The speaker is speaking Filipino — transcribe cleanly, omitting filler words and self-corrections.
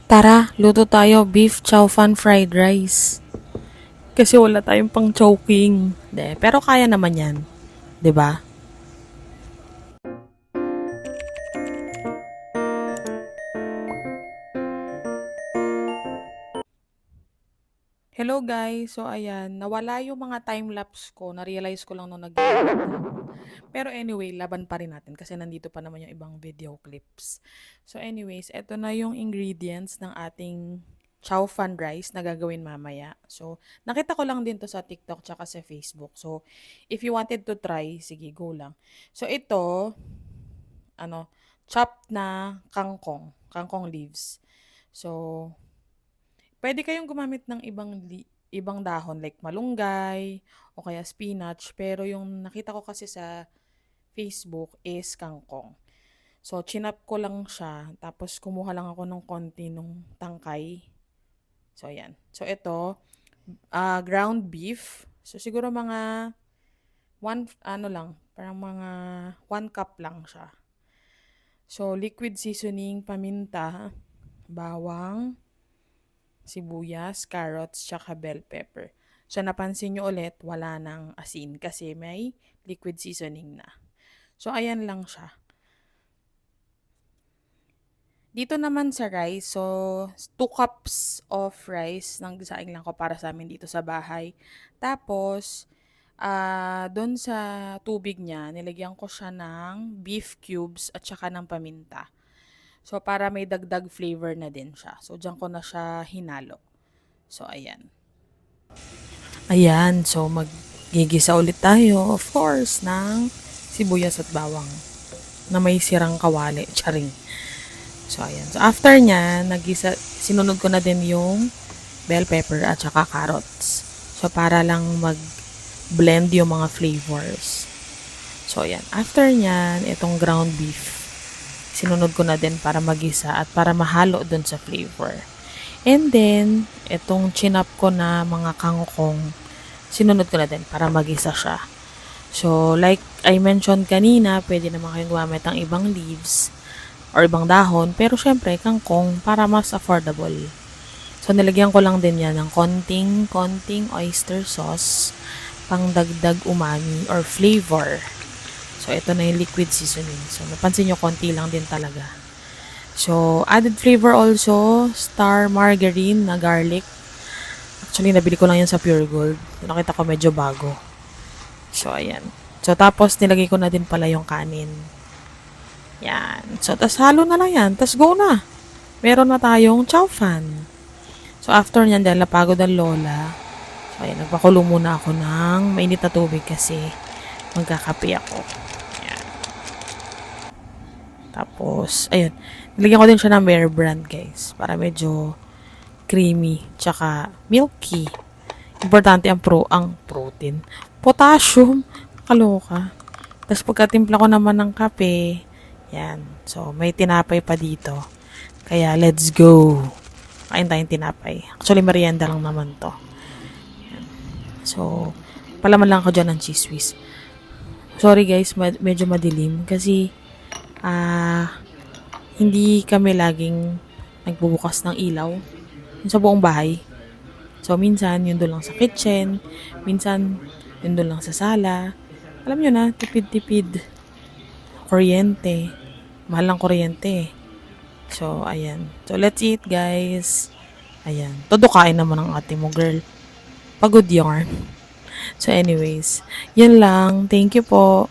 Tara, luto tayo beef chow fan fried rice. Kasi wala tayong pang chowking. De, pero kaya naman yan. 'Di ba? Hello guys, so ayan, nawala yung mga time-lapse ko, na-realize ko lang nung Pero anyway, laban pa rin natin kasi nandito pa naman yung ibang video clips. So anyways, eto na yung ingredients ng ating chow fan rice na gagawin mamaya. So, nakita ko lang din to sa TikTok tsaka sa Facebook. So, if you wanted to try, sige, go lang. So, ito, ano, chopped na kangkong leaves. So, pwede kayong gumamit ng ibang dahon like malunggay o kaya spinach, pero yung nakita ko kasi sa Facebook is kangkong. So, chinap ko lang siya, tapos kumuha lang ako ng konti nung tangkay. So, ayan. So, ito, ground beef. So, siguro mga ano lang, parang mga 1 cup lang siya. So, liquid seasoning, paminta, bawang, sibuyas, carrots, tsaka bell pepper. So, napansin nyo ulit, wala nang asin kasi may liquid seasoning na. So, ayan lang siya. Dito naman sa rice, so 2 cups of rice nang gisaing lang ko para sa amin dito sa bahay. Tapos, doon sa tubig niya, nilagyan ko siya ng beef cubes at saka ng paminta. So, para may dagdag flavor na din siya. So, diyan ko na siya hinalo. So, ayan. Ayan, so maggigisa ulit tayo, of course, ng sibuyas at bawang na may sirang kawali, charing. So, ayan. So, after nya, sinunod ko na din yung bell pepper at saka carrots. So, para lang mag-blend yung mga flavors. So, ayan. After nyan, itong ground beef, sinunod ko na din para magisa at para mahalo dun sa flavor. And then, itong chinap ko na mga kangkong, sinunod ko na din para magisa siya. So, like I mentioned kanina, pwede naman kayong gumamit ng ibang leaves or ibang dahon, pero syempre, kangkong para mas affordable. So, nilagyan ko lang din yan ng konting oyster sauce, pang dagdag umami or flavor. So, ito na yung liquid seasoning. So, napansin nyo, konti lang din talaga. So, added flavor also, star margarine na garlic. Actually, nabili ko lang yan sa Pure Gold. Nakita ko medyo bago. So, ayan. So, tapos, nilagay ko na din pala yung kanin. Yan. So, tas halo na lang yan. Tas go na. Meron na tayong chow fan. So, after nyan, dahil napagod ang lola, so, ayan, nagpakulo muna ako ng mainit na tubig kasi magkakape ako. Tapos, ayun. Nilagyan ko din siya ng Bear Brand, guys. Para medyo creamy. Tsaka milky. Importante ang protein. Potassium. Kaloka. Tapos pagkatimpla ko naman ng kape, yan. So, may tinapay pa dito. Kaya, let's go. Kain tayong tinapay. Actually, merienda lang naman to. Yan. So, palaman lang ako dyan ng cheese whiz. Sorry guys, medyo madilim. Kasi, hindi kami laging nagbubukas ng ilaw sa buong bahay. So, minsan, yun doon lang sa kitchen. Minsan, yun doon lang sa sala. Alam nyo na, tipid-tipid. Kuryente. Mahal ng kuryente. So, ayan. So, let's eat, guys. Ayan. Todo kain naman ang ate mo, girl. Pagod yarn. So, anyways. Yan lang. Thank you po.